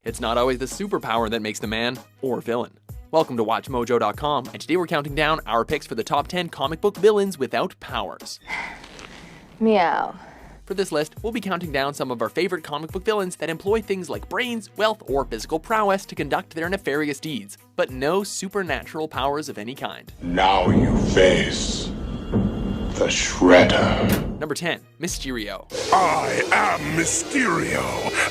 It's not always the superpower that makes the man or villain. Welcome to WatchMojo.com, and today we're counting down our picks for the top 10 comic book villains without powers. Meow. For this list, we'll be counting down some of our favorite comic book villains that employ things like brains, wealth, or physical prowess to conduct their nefarious deeds, but no supernatural powers of any kind. Now you face the Shredder. Number 10, Mysterio. I am Mysterio,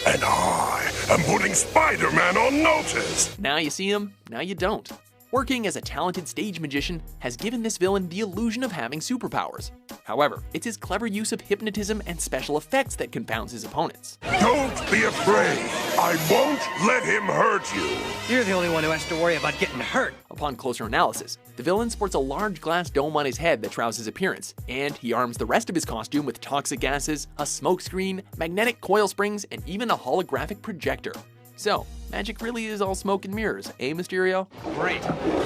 and I am putting Spider-Man on notice. Now you see him, now you don't. Working as a talented stage magician has given this villain the illusion of having superpowers. However, it's his clever use of hypnotism and special effects that confounds his opponents. Don't be afraid. I won't let him hurt you. You're the only one who has to worry about getting hurt. Upon closer analysis, the villain sports a large glass dome on his head that shrouds his appearance, and he arms the rest of his costume with toxic gases, a smoke screen, magnetic coil springs, and even a holographic projector. So, magic really is all smoke and mirrors, eh, Mysterio? Great.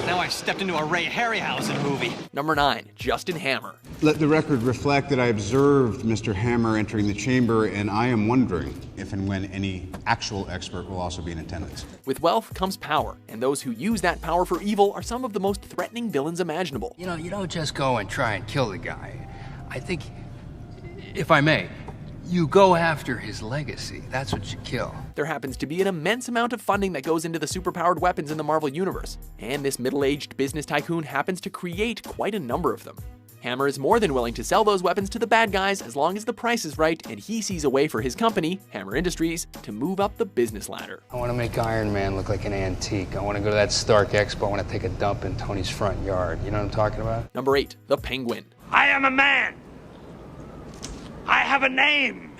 Now I've stepped into a Ray Harryhausen movie. Number 9, Justin Hammer. Let the record reflect that I observed Mr. Hammer entering the chamber, and I am wondering if and when any actual expert will also be in attendance. With wealth comes power, and those who use that power for evil are some of the most threatening villains imaginable. You know, you don't just go and try and kill the guy. I think, if I may, you go after his legacy. That's what you kill. There happens to be an immense amount of funding that goes into the superpowered weapons in the Marvel Universe, and this middle-aged business tycoon happens to create quite a number of them. Hammer is more than willing to sell those weapons to the bad guys as long as the price is right and he sees a way for his company, Hammer Industries, to move up the business ladder. I want to make Iron Man look like an antique. I want to go to that Stark Expo. I want to take a dump in Tony's front yard. You know what I'm talking about? Number 8, the Penguin. I am a man. I have a name.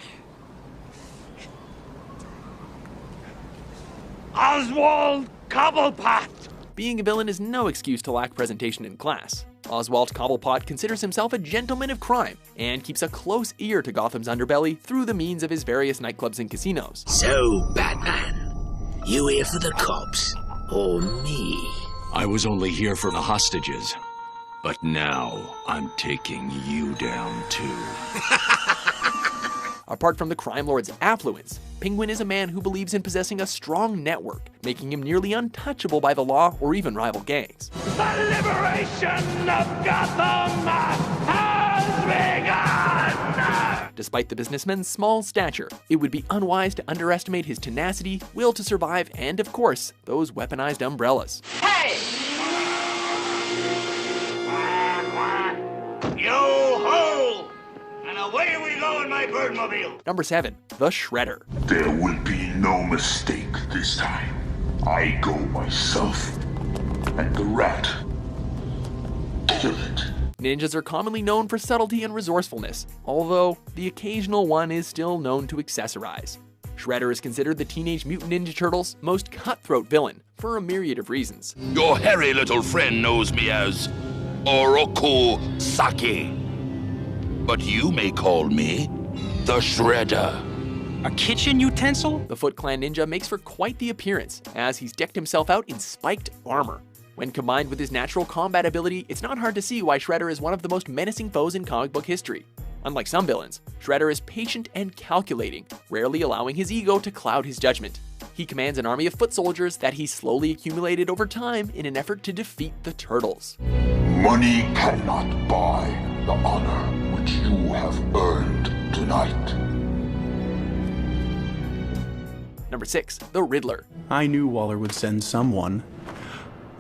Oswald Cobblepot. Being a villain is no excuse to lack presentation in class. Oswald Cobblepot considers himself a gentleman of crime and keeps a close ear to Gotham's underbelly through the means of his various nightclubs and casinos. So, Batman, you here for the cops or me? I was only here for the hostages, but now I'm taking you down too. Apart from the crime lord's affluence, Penguin is a man who believes in possessing a strong network, making him nearly untouchable by the law or even rival gangs. The liberation of Gotham has begun! Despite the businessman's small stature, it would be unwise to underestimate his tenacity, will to survive, and of course, those weaponized umbrellas. Hey! Yo-ho! And away we go in my birdmobile. Number 7, the Shredder. There will be no mistake this time. I go myself, and the rat kill it. Ninjas are commonly known for subtlety and resourcefulness, although the occasional one is still known to accessorize. Shredder is considered the Teenage Mutant Ninja Turtles' most cutthroat villain, for a myriad of reasons. Your hairy little friend knows me as Oroku Saki. But you may call me the Shredder. A kitchen utensil? The Foot Clan ninja makes for quite the appearance, as he's decked himself out in spiked armor. When combined with his natural combat ability, it's not hard to see why Shredder is one of the most menacing foes in comic book history. Unlike some villains, Shredder is patient and calculating, rarely allowing his ego to cloud his judgment. He commands an army of foot soldiers that he slowly accumulated over time in an effort to defeat the Turtles. Money cannot buy the honor which you have earned tonight. Number 6, the Riddler. I knew Waller would send someone.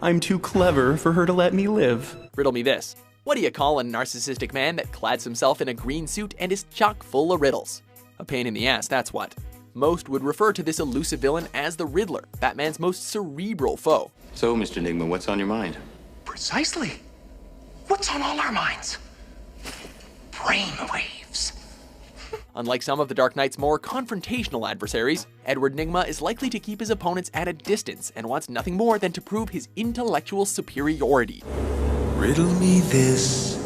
I'm too clever for her to let me live. Riddle me this. What do you call a narcissistic man that clads himself in a green suit and is chock full of riddles? A pain in the ass, that's what. Most would refer to this elusive villain as the Riddler, Batman's most cerebral foe. So, Mr. Enigma, what's on your mind? Precisely. What's on all our minds? Brainwaves. Unlike some of the Dark Knight's more confrontational adversaries, Edward Nygma is likely to keep his opponents at a distance and wants nothing more than to prove his intellectual superiority. Riddle me this,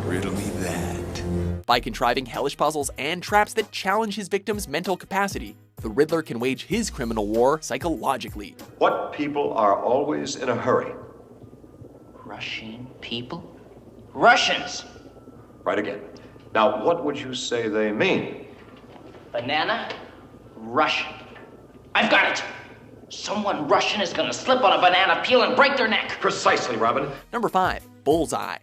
riddle me that. By contriving hellish puzzles and traps that challenge his victim's mental capacity, the Riddler can wage his criminal war psychologically. What people are always in a hurry? Russian people? Russians! Right again. Now, what would you say they mean? Banana, Russian. I've got it! Someone Russian is gonna slip on a banana peel and break their neck. Precisely, Robin. Number 5. Bullseye.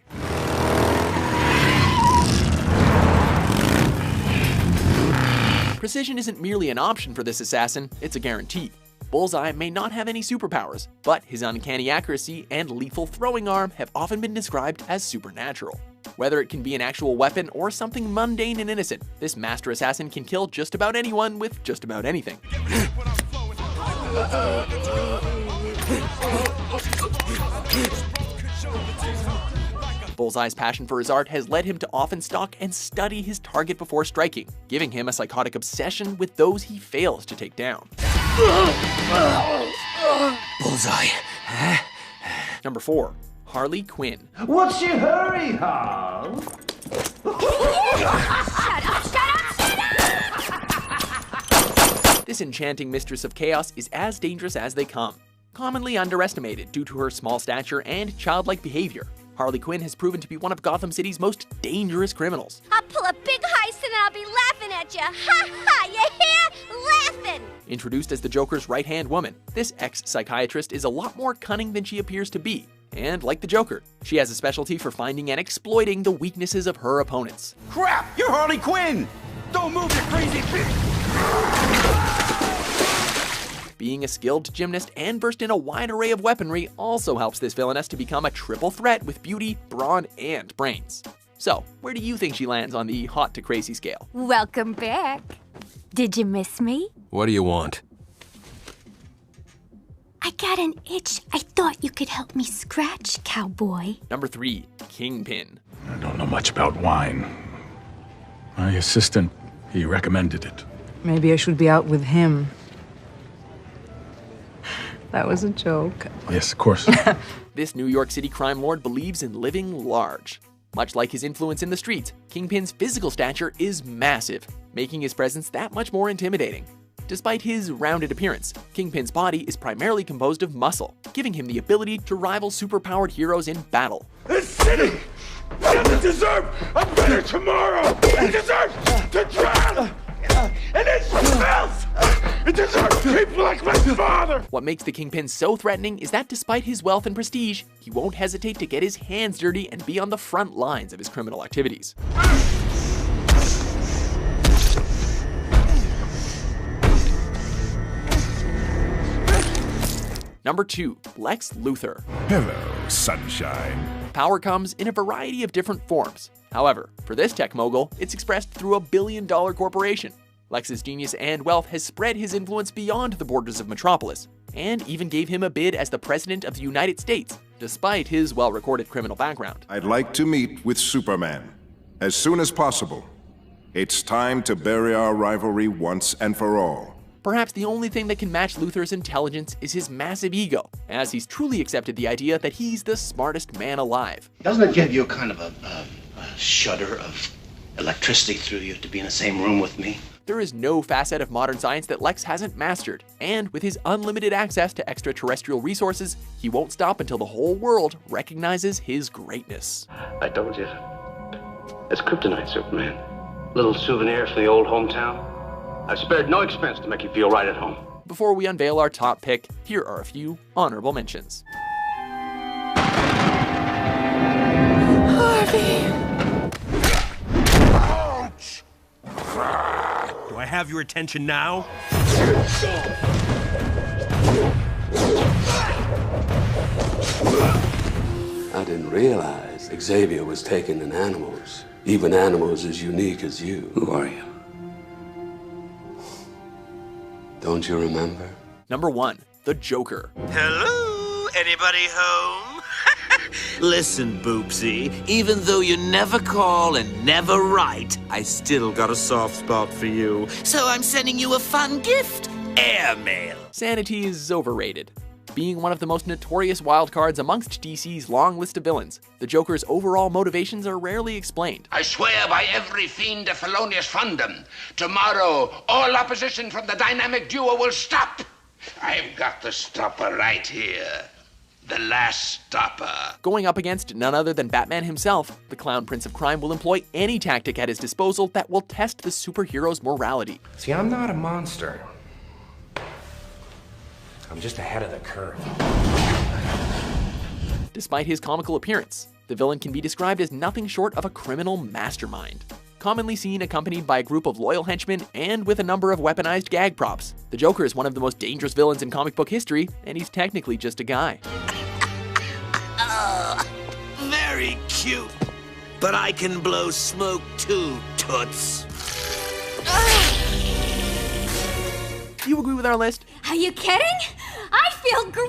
Precision isn't merely an option for this assassin, it's a guarantee. Bullseye may not have any superpowers, but his uncanny accuracy and lethal throwing arm have often been described as supernatural. Whether it can be an actual weapon or something mundane and innocent, this master assassin can kill just about anyone with just about anything. Bullseye's passion for his art has led him to often stalk and study his target before striking, giving him a psychotic obsession with those he fails to take down. Bullseye. Number 4. Harley Quinn. What's your hurry, Hal? This enchanting mistress of chaos is as dangerous as they come. Commonly underestimated due to her small stature and childlike behavior, Harley Quinn has proven to be one of Gotham City's most dangerous criminals. I'll pull a big heist and I'll be laughing at you. Ha ha, you hear? Laughing! Introduced as the Joker's right-hand woman, this ex-psychiatrist is a lot more cunning than she appears to be. And like the Joker, she has a specialty for finding and exploiting the weaknesses of her opponents. Crap! You're Harley Quinn! Don't move, you crazy bitch! Being a skilled gymnast and versed in a wide array of weaponry also helps this villainess to become a triple threat with beauty, brawn, and brains. So, where do you think she lands on the hot to crazy scale? Welcome back. Did you miss me? What do you want? I got an itch I thought you could help me scratch, cowboy. Number 3. Kingpin. I don't know much about wine. My assistant, he recommended it. Maybe I should be out with him. That was a joke. Yes, of course. This New York City crime lord believes in living large. Much like his influence in the streets, Kingpin's physical stature is massive, making his presence that much more intimidating. Despite his rounded appearance, Kingpin's body is primarily composed of muscle, giving him the ability to rival superpowered heroes in battle. This city doesn't deserve a better tomorrow! It deserves to drown! And it smells! It deserves people like my father! What makes the Kingpin so threatening is that despite his wealth and prestige, he won't hesitate to get his hands dirty and be on the front lines of his criminal activities. Number 2. Lex Luthor. Hello, sunshine. Power comes in a variety of different forms. However, for this tech mogul, it's expressed through a billion-dollar corporation. Lex's genius and wealth has spread his influence beyond the borders of Metropolis, and even gave him a bid as the President of the United States, despite his well-recorded criminal background. I'd like to meet with Superman as soon as possible. It's time to bury our rivalry once and for all. Perhaps the only thing that can match Luthor's intelligence is his massive ego, as he's truly accepted the idea that he's the smartest man alive. Doesn't it give you kind of a shudder of electricity through you to be in the same room with me? There is no facet of modern science that Lex hasn't mastered, and with his unlimited access to extraterrestrial resources, he won't stop until the whole world recognizes his greatness. I told you. It's kryptonite, Superman. Little souvenir for the old hometown. I've spared no expense to make you feel right at home. Before we unveil our top pick, here are a few honorable mentions. Harvey! Ouch! Do I have your attention now? I didn't realize Xavier was taking in animals. Even animals as unique as you. Who are you? Don't you remember? Number 1. The Joker. Hello? Anybody home? Listen, Boopsy, even though you never call and never write, I still got a soft spot for you. So I'm sending you a fun gift. Airmail. Sanity is overrated. Being one of the most notorious wildcards amongst DC's long list of villains, the Joker's overall motivations are rarely explained. I swear by every fiend of felonious fundum, tomorrow all opposition from the dynamic duo will stop. I've got the stopper right here. The last stopper. Going up against none other than Batman himself, the Clown Prince of Crime will employ any tactic at his disposal that will test the superhero's morality. See, I'm not a monster. I'm just ahead of the curve. Despite his comical appearance, the villain can be described as nothing short of a criminal mastermind. Commonly seen accompanied by a group of loyal henchmen and with a number of weaponized gag props, the Joker is one of the most dangerous villains in comic book history, and he's technically just a guy. Very cute. But I can blow smoke too, toots. Do you agree with our list? Are you kidding? I feel great!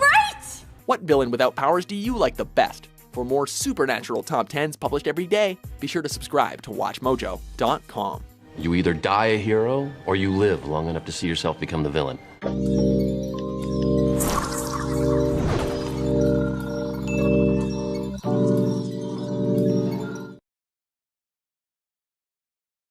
What villain without powers do you like the best? For more supernatural top 10s published every day, be sure to subscribe to WatchMojo.com. You either die a hero, or you live long enough to see yourself become the villain.